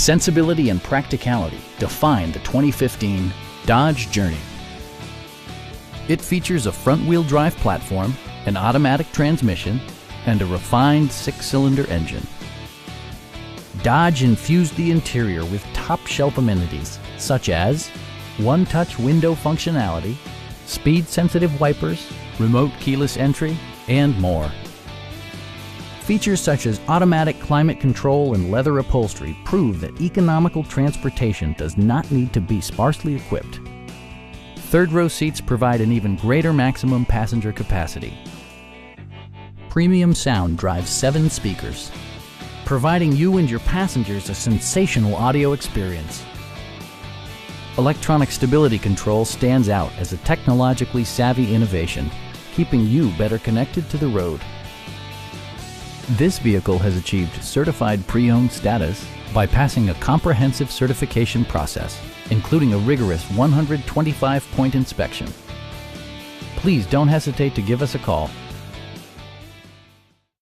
Sensibility and practicality define the 2015 Dodge Journey. It features a front-wheel drive platform, an automatic transmission, and a refined 6-cylinder engine. Dodge infused the interior with top-shelf amenities such as one-touch window functionality, speed-sensitive wipers, remote keyless entry, and more. Features such as automatic climate control and leather upholstery prove that economical transportation does not need to be sparsely equipped. Third-row seats provide an even greater maximum passenger capacity. Premium sound drives 7 speakers, providing you and your passengers a sensational audio experience. Electronic stability control stands out as a technologically savvy innovation, keeping you better connected to the road. This vehicle has achieved certified pre-owned status by passing a comprehensive certification process, including a rigorous 125-point inspection. Please don't hesitate to give us a call